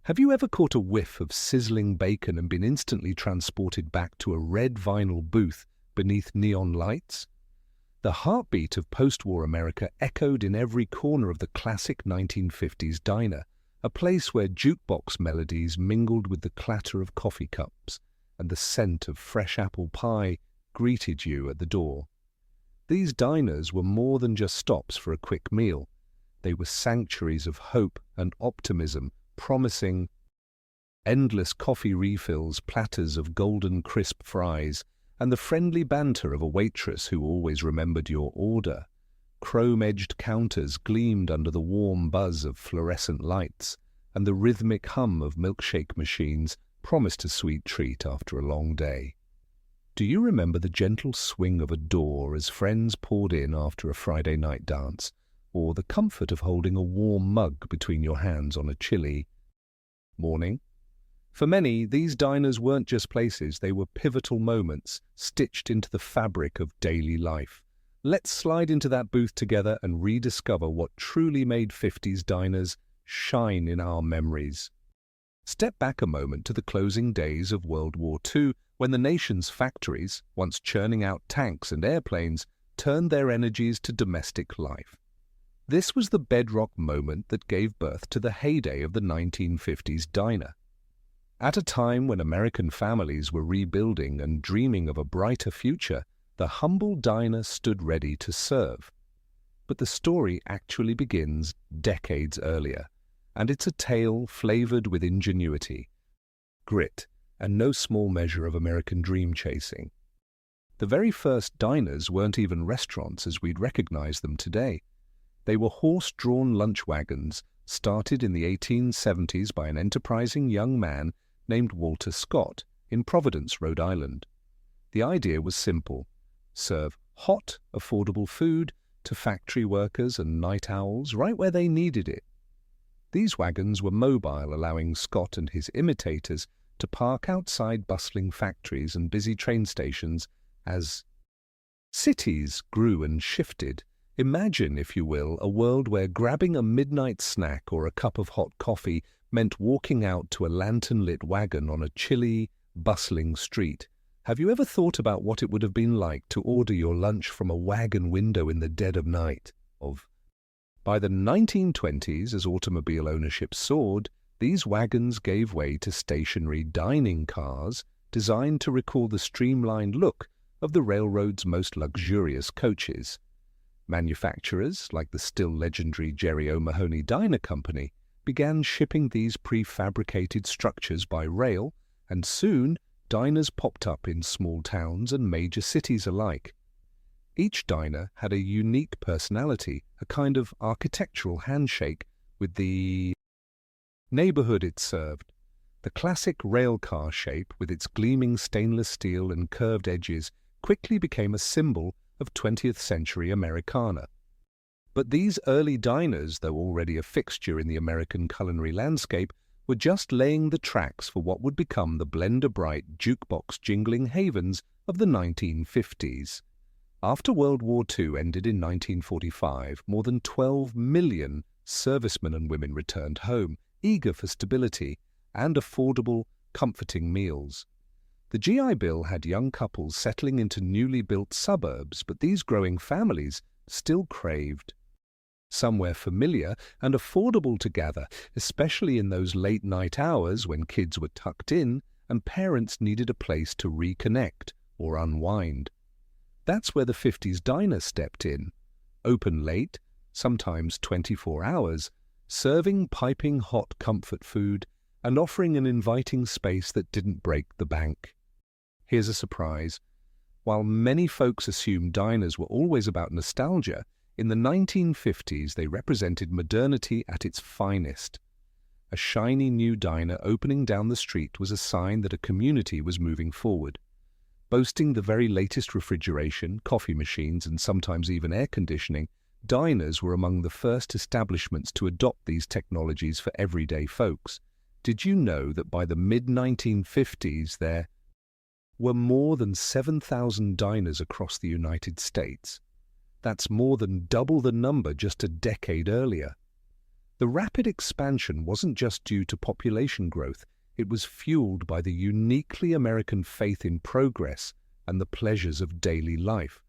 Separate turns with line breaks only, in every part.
Have you ever caught a whiff of sizzling bacon and been instantly transported back to a red vinyl booth beneath neon lights? The heartbeat of post-war America echoed in every corner of the classic 1950s diner, a place where jukebox melodies mingled with the clatter of coffee cups, and the scent of fresh apple pie greeted you at the door. These diners were more than just stops for a quick meal. They were sanctuaries of hope and optimism, promising endless coffee refills, platters of golden crisp fries, and the friendly banter of a waitress who always remembered your order. Chrome-edged counters gleamed under the warm buzz of fluorescent lights, and the rhythmic hum of milkshake machines promised a sweet treat after a long day. Do you remember the gentle swing of a door as friends poured in after a Friday night dance, or the comfort of holding a warm mug between your hands on a chilly morning? For many, these diners weren't just places, they were pivotal moments stitched into the fabric of daily life. Let's slide into that booth together and rediscover what truly made 50s diners shine in our memories. Step back a moment to the closing days of World War II, when the nation's factories, once churning out tanks and airplanes, turned their energies to domestic life. This was the bedrock moment that gave birth to the heyday of the 1950s diner. At a time when American families were rebuilding and dreaming of a brighter future, the humble diner stood ready to serve. But the story actually begins decades earlier, and it's a tale flavored with ingenuity, grit, and no small measure of American dream chasing. The very first diners weren't even restaurants as we'd recognize them today. They were horse-drawn lunch wagons, started in the 1870s by an enterprising young man named Walter Scott in Providence, Rhode Island. The idea was simple: serve hot, affordable food to factory workers and night owls right where they needed it. These wagons were mobile, allowing Scott and his imitators to park outside bustling factories and busy train stations as cities grew and shifted. Imagine, if you will, a world where grabbing a midnight snack or a cup of hot coffee meant walking out to a lantern-lit wagon on a chilly, bustling street. Have you ever thought about what it would have been like to order your lunch from a wagon window in the dead of night? By the 1920s, as automobile ownership soared, these wagons gave way to stationary dining cars designed to recall the streamlined look of the railroad's most luxurious coaches. Manufacturers, like the still legendary Jerry O'Mahony Diner Company, began shipping these prefabricated structures by rail, and soon diners popped up in small towns and major cities alike. Each diner had a unique personality, a kind of architectural handshake with the neighborhood it served. The classic railcar shape, with its gleaming stainless steel and curved edges, quickly became a symbol of 20th century Americana. But these early diners, though already a fixture in the American culinary landscape, were just laying the tracks for what would become the blender-bright, jukebox-jingling havens of the 1950s. After World War II ended in 1945, more than 12 million servicemen and women returned home, eager for stability and affordable, comforting meals. The GI Bill had young couples settling into newly built suburbs, but these growing families still craved somewhere familiar and affordable to gather, especially in those late-night hours when kids were tucked in and parents needed a place to reconnect or unwind. That's where the 50s diner stepped in, open late, sometimes 24 hours, serving piping hot comfort food and offering an inviting space that didn't break the bank. Here's a surprise. While many folks assume diners were always about nostalgia, in the 1950s they represented modernity at its finest. A shiny new diner opening down the street was a sign that a community was moving forward. Boasting the very latest refrigeration, coffee machines, and sometimes even air conditioning, diners were among the first establishments to adopt these technologies for everyday folks. Did you know that by the mid-1950s there were more than 7,000 diners across the United States? That's more than double the number just a decade earlier. The rapid expansion wasn't just due to population growth, it was fueled by the uniquely American faith in progress and the pleasures of daily life.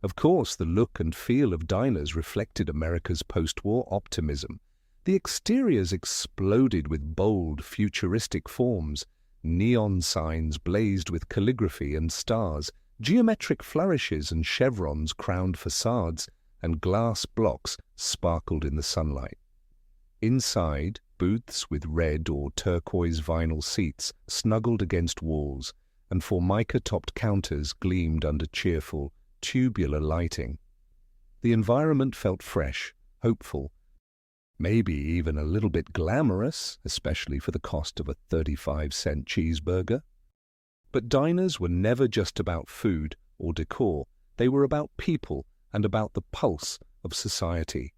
Of course, the look and feel of diners reflected America's post-war optimism. The exteriors exploded with bold, futuristic forms. Neon signs blazed with calligraphy and stars, geometric flourishes and chevrons crowned facades, and glass blocks sparkled in the sunlight. Inside, booths with red or turquoise vinyl seats snuggled against walls, and formica-topped counters gleamed under cheerful, tubular lighting. The environment felt fresh, hopeful, maybe even a little bit glamorous, especially for the cost of a 35-cent cheeseburger. But diners were never just about food or decor. They were about people and about the pulse of society.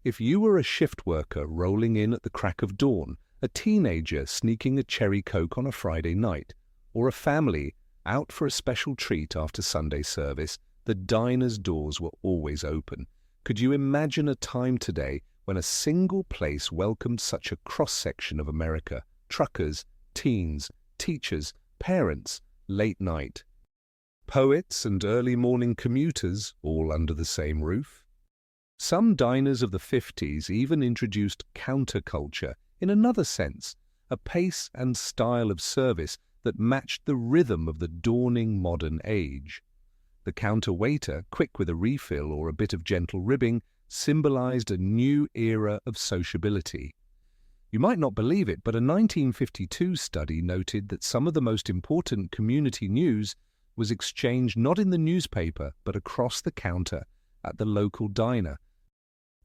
If you were a shift worker rolling in at the crack of dawn, a teenager sneaking a cherry Coke on a Friday night, or a family out for a special treat after Sunday service, the diner's doors were always open. Could you imagine a time today when a single place welcomed such a cross-section of America? Truckers, teens, teachers, parents, late night, poets and early morning commuters, all under the same roof. Some diners of the 50s even introduced counterculture in another sense, a pace and style of service that matched the rhythm of the dawning modern age. The counter-waiter, quick with a refill or a bit of gentle ribbing, symbolized a new era of sociability. You might not believe it, but a 1952 study noted that some of the most important community news was exchanged not in the newspaper, but across the counter at the local diner.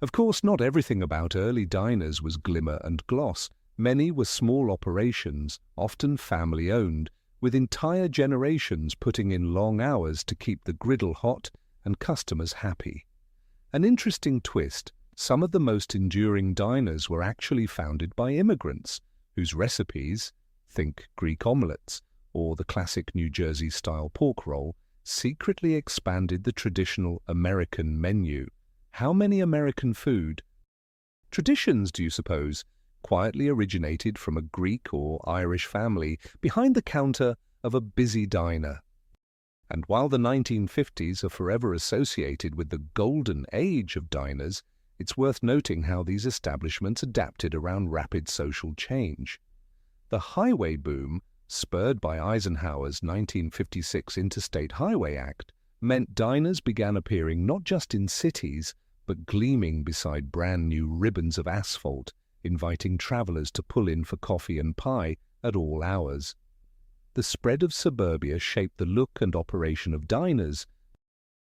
Of course, not everything about early diners was glimmer and gloss. Many were small operations, often family-owned, with entire generations putting in long hours to keep the griddle hot and customers happy. An interesting twist, some of the most enduring diners were actually founded by immigrants, whose recipes, think Greek omelettes or the classic New Jersey-style pork roll, secretly expanded the traditional American menu. How many American food traditions, do you suppose, quietly originated from a Greek or Irish family behind the counter of a busy diner? And while the 1950s are forever associated with the golden age of diners, it's worth noting how these establishments adapted around rapid social change. The highway boom, spurred by Eisenhower's 1956 Interstate Highway Act, meant diners began appearing not just in cities, but gleaming beside brand-new ribbons of asphalt, inviting travelers to pull in for coffee and pie at all hours. The spread of suburbia shaped the look and operation of diners.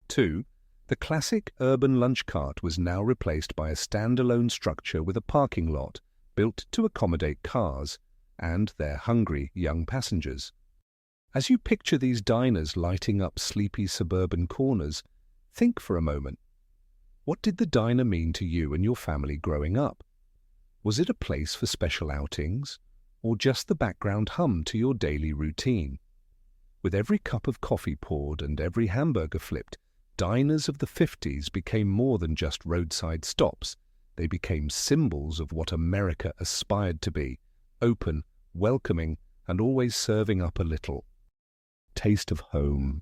2. The classic urban lunch cart was now replaced by a standalone structure with a parking lot built to accommodate cars and their hungry young passengers. As you picture these diners lighting up sleepy suburban corners, think for a moment. What did the diner mean to you and your family growing up? Was it a place for special outings, or just the background hum to your daily routine? With every cup of coffee poured and every hamburger flipped, diners of the 50s became more than just roadside stops. They became symbols of what America aspired to be: open, welcoming, and always serving up a little taste of home.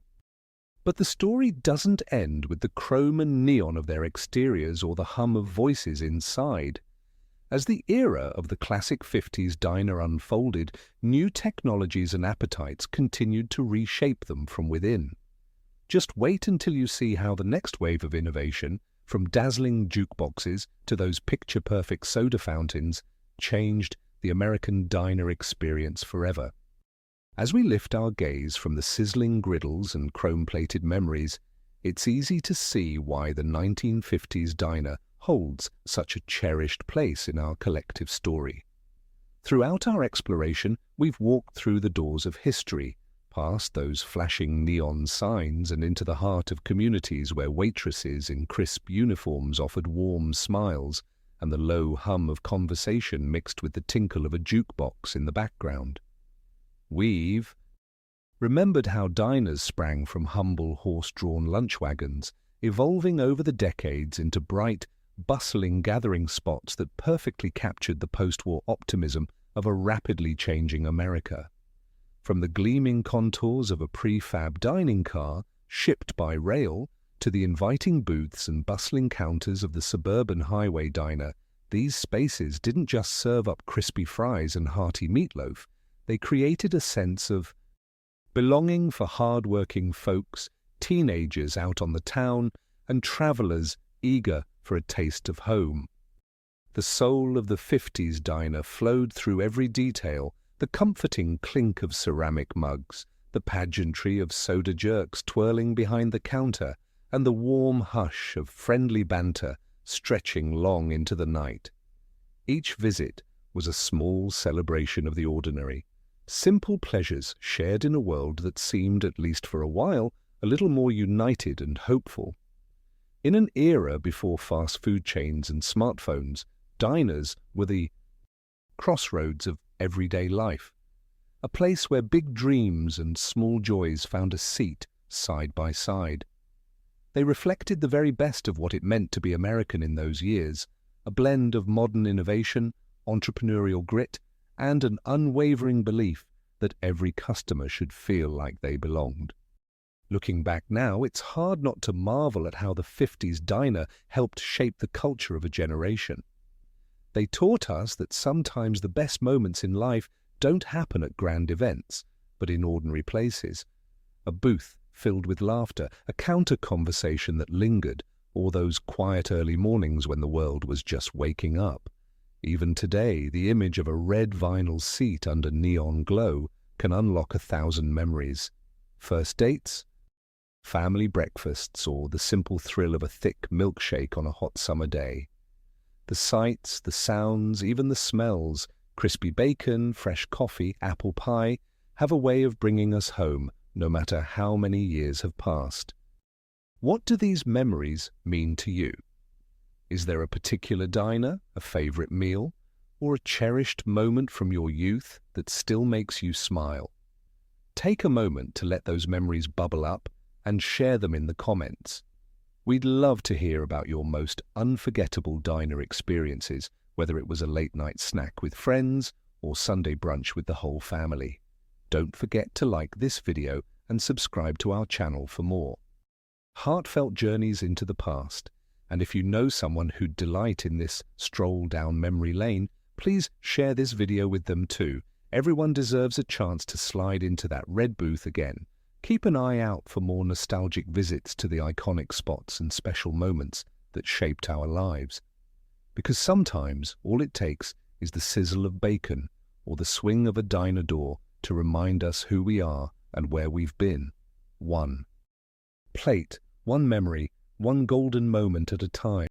But the story doesn't end with the chrome and neon of their exteriors or the hum of voices inside. As the era of the classic 50s diner unfolded, new technologies and appetites continued to reshape them from within. Just wait until you see how the next wave of innovation, from dazzling jukeboxes to those picture-perfect soda fountains, changed the American diner experience forever. As we lift our gaze from the sizzling griddles and chrome-plated memories, it's easy to see why the 1950s diner holds such a cherished place in our collective story. Throughout our exploration, we've walked through the doors of history, past those flashing neon signs and into the heart of communities where waitresses in crisp uniforms offered warm smiles and the low hum of conversation mixed with the tinkle of a jukebox in the background. We've remembered how diners sprang from humble horse-drawn lunch wagons, evolving over the decades into bright, bustling gathering spots that perfectly captured the post-war optimism of a rapidly changing America. From the gleaming contours of a prefab dining car shipped by rail to the inviting booths and bustling counters of the suburban highway diner, these spaces didn't just serve up crispy fries and hearty meatloaf, they created a sense of belonging for hard-working folks, teenagers out on the town, and travelers eager for a taste of home. The soul of the 50s diner flowed through every detail, the comforting clink of ceramic mugs, the pageantry of soda jerks twirling behind the counter, and the warm hush of friendly banter stretching long into the night. Each visit was a small celebration of the ordinary, simple pleasures shared in a world that seemed, at least for a while, a little more united and hopeful. In an era before fast food chains and smartphones, diners were the crossroads of everyday life, a place where big dreams and small joys found a seat side by side. They reflected the very best of what it meant to be American in those years, a blend of modern innovation, entrepreneurial grit, and an unwavering belief that every customer should feel like they belonged. Looking back now, it's hard not to marvel at how the 50s diner helped shape the culture of a generation. They taught us that sometimes the best moments in life don't happen at grand events, but in ordinary places. A booth filled with laughter, a counter conversation that lingered, or those quiet early mornings when the world was just waking up. Even today, the image of a red vinyl seat under neon glow can unlock 1,000 memories. First dates, family breakfasts, or the simple thrill of a thick milkshake on a hot summer day. The sights, the sounds, even the smells, crispy bacon, fresh coffee, apple pie, have a way of bringing us home, no matter how many years have passed. What do these memories mean to you? Is there a particular diner, a favorite meal, or a cherished moment from your youth that still makes you smile? Take a moment to let those memories bubble up and share them in the comments. We'd love to hear about your most unforgettable diner experiences, whether it was a late-night snack with friends or Sunday brunch with the whole family. Don't forget to like this video and subscribe to our channel for more heartfelt journeys into the past. And if you know someone who'd delight in this stroll down memory lane, please share this video with them too. Everyone deserves a chance to slide into that red booth again. Keep an eye out for more nostalgic visits to the iconic spots and special moments that shaped our lives. Because sometimes all it takes is the sizzle of bacon or the swing of a diner door to remind us who we are and where we've been. One plate, one memory, one golden moment at a time.